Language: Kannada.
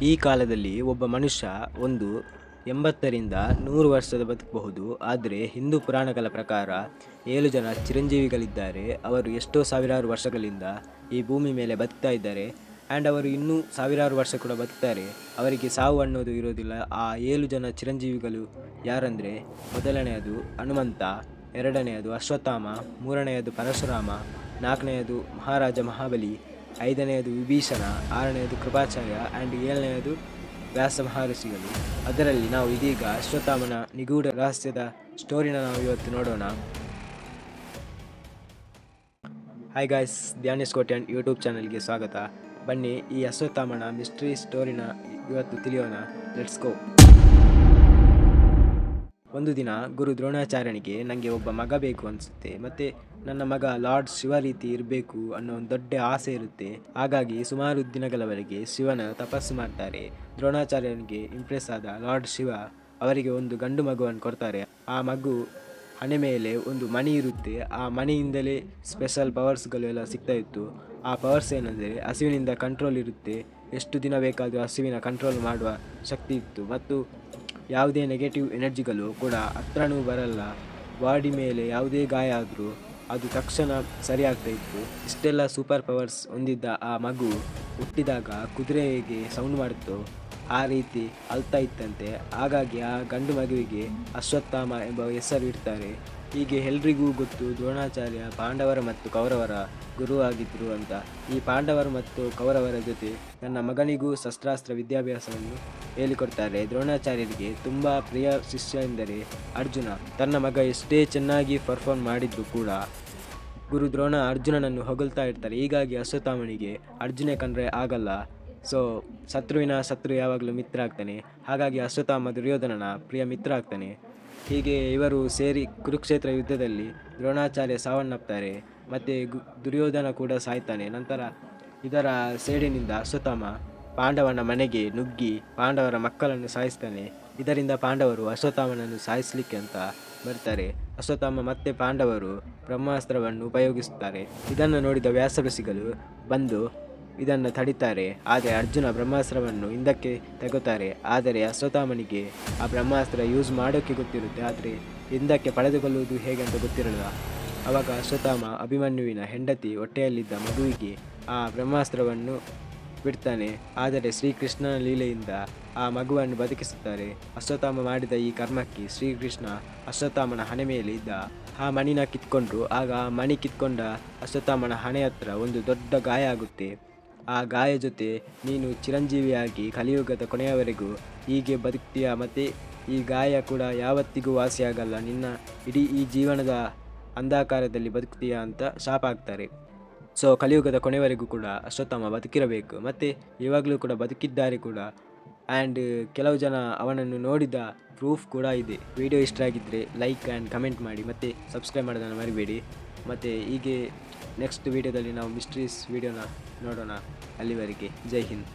ಈ ಕಾಲದಲ್ಲಿ ಒಬ್ಬ ಮನುಷ್ಯ ಒಂದು 80ರಿಂದ 100 ವರ್ಷದ ಬದುಕಬಹುದು. ಆದರೆ ಹಿಂದೂ ಪುರಾಣಗಳ ಪ್ರಕಾರ 7 ಜನ ಚಿರಂಜೀವಿಗಳಿದ್ದಾರೆ. ಅವರು ಎಷ್ಟೋ ಸಾವಿರಾರು ವರ್ಷಗಳಿಂದ ಈ ಭೂಮಿ ಮೇಲೆ ಬದುಕ್ತಾ ಇದ್ದಾರೆ. ಆ್ಯಂಡ್ ಅವರು ಇನ್ನೂ ಸಾವಿರಾರು ವರ್ಷ ಕೂಡ ಬದುಕ್ತಾರೆ. ಅವರಿಗೆ ಸಾವು ಅನ್ನೋದು ಇರೋದಿಲ್ಲ. ಆ 7 ಜನ ಚಿರಂಜೀವಿಗಳು ಯಾರಂದರೆ, ಮೊದಲನೆಯದು ಹನುಮಂತ, ಎರಡನೆಯದು ಅಶ್ವತ್ಥಾಮ, ಮೂರನೆಯದು ಪರಶುರಾಮ, ನಾಲ್ಕನೆಯದು ಮಹಾರಾಜ ಮಹಾಬಲಿ, ಐದನೆಯದು ವಿಭೀಷಣ, ಆರನೆಯದು ಕೃಪಾಚಾರ್ಯ ಆ್ಯಂಡ್ ಏಳನೆಯದು ವ್ಯಾಸ ಮಹರ್ಷಿಗಳು. ಅದರಲ್ಲಿ ನಾವು ಇದೀಗ ಅಶ್ವತ್ಥಾಮನ ನಿಗೂಢ ರಹಸ್ಯದ ಸ್ಟೋರಿನ ನಾವು ಇವತ್ತು ನೋಡೋಣ. ಹಾಯ್ ಗಾಯ್ಸ್, ಧ್ಯಾನೇಶ್ ಕೋಟ್ಯಾನ್ ಯೂಟ್ಯೂಬ್ ಚಾನಲ್ಗೆ ಸ್ವಾಗತ. ಬನ್ನಿ ಈ ಅಶ್ವತ್ಥಾಮನ ಮಿಸ್ಟ್ರಿ ಸ್ಟೋರಿನ ಇವತ್ತು ತಿಳಿಯೋಣ. Let's go. ಒಂದು ದಿನ ಗುರು ದ್ರೋಣಾಚಾರ್ಯನಿಗೆ ನನಗೆ ಒಬ್ಬ ಮಗ ಬೇಕು ಅನಿಸುತ್ತೆ, ಮತ್ತು ನನ್ನ ಮಗ ಲಾರ್ಡ್ ಶಿವ ರೀತಿ ಇರಬೇಕು ಅನ್ನೋ ಒಂದು ದೊಡ್ಡ ಆಸೆ ಇರುತ್ತೆ. ಹಾಗಾಗಿ ಸುಮಾರು ದಿನಗಳವರೆಗೆ ಶಿವನ ತಪಸ್ಸು ಮಾಡ್ತಾರೆ. ದ್ರೋಣಾಚಾರ್ಯನಿಗೆ ಇಂಪ್ರೆಸ್ ಆದ ಲಾರ್ಡ್ ಶಿವ ಅವರಿಗೆ ಒಂದು ಗಂಡು ಮಗುವನ್ನು ಕೊಡ್ತಾರೆ. ಆ ಮಗು ಹಣೆ ಮೇಲೆ ಒಂದು ಮಣಿ ಇರುತ್ತೆ. ಆ ಮಣಿಯಿಂದಲೇ ಸ್ಪೆಷಲ್ ಪವರ್ಸ್ಗಳು ಎಲ್ಲ ಸಿಗ್ತಾ ಇತ್ತು. ಆ ಪವರ್ಸ್ ಏನಂದರೆ, ಹಸುವಿನಿಂದ ಕಂಟ್ರೋಲ್ ಇರುತ್ತೆ. ಎಷ್ಟು ದಿನ ಬೇಕಾದರೂ ಹಸುವಿನ ಕಂಟ್ರೋಲ್ ಮಾಡುವ ಶಕ್ತಿ ಇತ್ತು. ಮತ್ತು ಯಾವುದೇ ನೆಗೆಟಿವ್ ಎನರ್ಜಿಗಳು ಕೂಡ ಹತ್ರನೂ ಬರಲ್ಲ. ಬಾಡಿ ಮೇಲೆ ಯಾವುದೇ ಗಾಯ ಆದರೂ ಅದು ತಕ್ಷಣ ಸರಿಯಾಗ್ತಾ ಇತ್ತು. ಇಷ್ಟೆಲ್ಲ ಸೂಪರ್ ಪವರ್ಸ್ ಹೊಂದಿದ್ದ ಆ ಮಗು ಹುಟ್ಟಿದಾಗ ಕುದುರೆ ಹೇಗೆ ಸೌಂಡ್ ಮಾಡುತ್ತೋ ಆ ರೀತಿ ಅಳ್ತಾ ಇತ್ತಂತೆ. ಹಾಗಾಗಿ ಆ ಗಂಡು ಮಗುವಿಗೆ ಅಶ್ವತ್ಥಾಮ ಎಂಬ ಹೆಸರು ಇಡ್ತಾರೆ. ಹೀಗೆ ಎಲ್ರಿಗೂ ಗೊತ್ತು, ದ್ರೋಣಾಚಾರ್ಯ ಪಾಂಡವರ ಮತ್ತು ಕೌರವರ ಗುರು ಆಗಿದ್ದರು ಅಂತ. ಈ ಪಾಂಡವರು ಮತ್ತು ಕೌರವರ ಜೊತೆ ನನ್ನ ಮಗನಿಗೂ ಶಸ್ತ್ರಾಸ್ತ್ರ ವಿದ್ಯಾಭ್ಯಾಸವನ್ನು ಹೇಳಿಕೊಡ್ತಾರೆ. ದ್ರೋಣಾಚಾರ್ಯರಿಗೆ ತುಂಬ ಪ್ರಿಯ ಶಿಷ್ಯ ಎಂದರೆ ಅರ್ಜುನ. ತನ್ನ ಮಗ ಎಷ್ಟೇ ಚೆನ್ನಾಗಿ ಪರ್ಫಾರ್ಮ್ ಮಾಡಿದರೂ ಕೂಡ ಗುರು ದ್ರೋಣ ಅರ್ಜುನನನ್ನು ಹೊಗಳ್ತಾ ಇರ್ತಾರೆ. ಹೀಗಾಗಿ ಅಶ್ವತ್ಥಾಮನಿಗೆ ಅರ್ಜುನ ಕಂಡ್ರೆ ಆಗಲ್ಲ. ಸೊ ಶತ್ರುವಿನ ಶತ್ರು ಯಾವಾಗಲೂ ಮಿತ್ರ ಆಗ್ತಾನೆ. ಹಾಗಾಗಿ ಅಶ್ವತ್ಥಾಮ ದುರ್ಯೋಧನನ ಪ್ರಿಯ ಮಿತ್ರ ಆಗ್ತಾನೆ. ಹೀಗೆ ಇವರು ಸೇರಿ ಕುರುಕ್ಷೇತ್ರ ಯುದ್ಧದಲ್ಲಿ ದ್ರೋಣಾಚಾರ್ಯ ಸಾವನ್ನಪ್ತಾರೆ, ಮತ್ತು ದುರ್ಯೋಧನ ಕೂಡ ಸಾಯ್ತಾನೆ. ನಂತರ ಇದರ ಸೇಡಿನಿಂದ ಅಶ್ವತ್ಥಾಮ ಪಾಂಡವನ ಮನೆಗೆ ನುಗ್ಗಿ ಪಾಂಡವರ ಮಕ್ಕಳನ್ನು ಸಾಯಿಸ್ತಾನೆ. ಇದರಿಂದ ಪಾಂಡವರು ಅಶ್ವತ್ಥಾಮನನ್ನು ಸಾಯಿಸಲಿಕ್ಕೆ ಅಂತ ಬರ್ತಾರೆ. ಅಶ್ವತ್ಥಾಮ ಮತ್ತೆ ಪಾಂಡವರು ಬ್ರಹ್ಮಾಸ್ತ್ರವನ್ನು ಉಪಯೋಗಿಸುತ್ತಾರೆ. ಇದನ್ನು ನೋಡಿದ ವ್ಯಾಸ ಋಷಿಗಳು ಬಂದು ಇದನ್ನು ತಡಿತಾರೆ. ಆದರೆ ಅರ್ಜುನ ಬ್ರಹ್ಮಾಸ್ತ್ರವನ್ನು ಹಿಂದಕ್ಕೆ ತೆಗೋತಾರೆ. ಆದರೆ ಅಶ್ವತ್ಥಾಮನಿಗೆ ಆ ಬ್ರಹ್ಮಾಸ್ತ್ರ ಯೂಸ್ ಮಾಡೋಕ್ಕೆ ಗೊತ್ತಿರುತ್ತೆ, ಆದರೆ ಹಿಂದಕ್ಕೆ ಪಡೆದುಕೊಳ್ಳುವುದು ಹೇಗೆ ಅಂತ ಗೊತ್ತಿರಲ್ಲ. ಆವಾಗ ಅಶ್ವತ್ಥಾಮ ಅಭಿಮನ್ಯುವಿನ ಹೆಂಡತಿ ಹೊಟ್ಟೆಯಲ್ಲಿದ್ದ ಮಗುವಿಗೆ ಆ ಬ್ರಹ್ಮಾಸ್ತ್ರವನ್ನು ಬಿಡ್ತಾನೆ. ಆದರೆ ಶ್ರೀಕೃಷ್ಣನ ಲೀಲೆಯಿಂದ ಆ ಮಗುವನ್ನು ಬದುಕಿಸುತ್ತಾರೆ. ಅಶ್ವತ್ಥಾಮ ಮಾಡಿದ ಈ ಕರ್ಮಕ್ಕೆ ಶ್ರೀಕೃಷ್ಣ ಅಶ್ವತ್ಥಾಮನ ಹಣೆ ಮೇಲೆ ಇದ್ದ ಆ ಮಣಿನ ಕಿತ್ಕೊಂಡ್ರು. ಆಗ ಆ ಮಣಿ ಕಿತ್ಕೊಂಡ ಅಶ್ವತ್ಥಾಮನ ಹಣೆ ಹತ್ರ ಒಂದು ದೊಡ್ಡ ಗಾಯ ಆಗುತ್ತೆ. ಆ ಗಾಯ ಜೊತೆ ನೀನು ಚಿರಂಜೀವಿಯಾಗಿ ಕಲಿಯುಗದ ಕೊನೆಯವರೆಗೂ ಹೀಗೆ ಬದುಕ್ತೀಯ, ಮತ್ತು ಈ ಗಾಯ ಕೂಡ ಯಾವತ್ತಿಗೂ ವಾಸಿಯಾಗಲ್ಲ, ನಿನ್ನ ಇಡೀ ಈ ಜೀವನದ ಅಂಧಕಾರದಲ್ಲಿ ಬದುಕ್ತೀಯ ಅಂತ ಶಾಪ ಆಗ್ತಾರೆ. ಸೊ ಕಲಿಯುಗದ ಕೊನೆವರೆಗೂ ಕೂಡ ಅಶ್ವತ್ಥಾಮ ಬದುಕಿರಬೇಕು, ಮತ್ತು ಇವಾಗಲೂ ಕೂಡ ಬದುಕಿದ್ದಾರೆ ಕೂಡ. ಆ್ಯಂಡ್ ಕೆಲವು ಜನ ಅವನನ್ನು ನೋಡಿದ ಪ್ರೂಫ್ ಕೂಡ ಇದೆ. ವಿಡಿಯೋ ಇಷ್ಟ ಆಗಿದ್ದರೆ ಲೈಕ್ ಆ್ಯಂಡ್ ಕಮೆಂಟ್ ಮಾಡಿ, ಮತ್ತು ಸಬ್ಸ್ಕ್ರೈಬ್ ಮಾಡೋದನ್ನು ಮರಿಬೇಡಿ. ಮತ್ತು ಹೀಗೆ ನೆಕ್ಸ್ಟ್ ವಿಡಿಯೋದಲ್ಲಿ ನಾವು ಮಿಸ್ಟ್ರೀಸ್ ವಿಡಿಯೋನ ನೋಡೋಣ. ಅಲ್ಲಿವರೆಗೆ ಜೈ ಹಿಂದ್.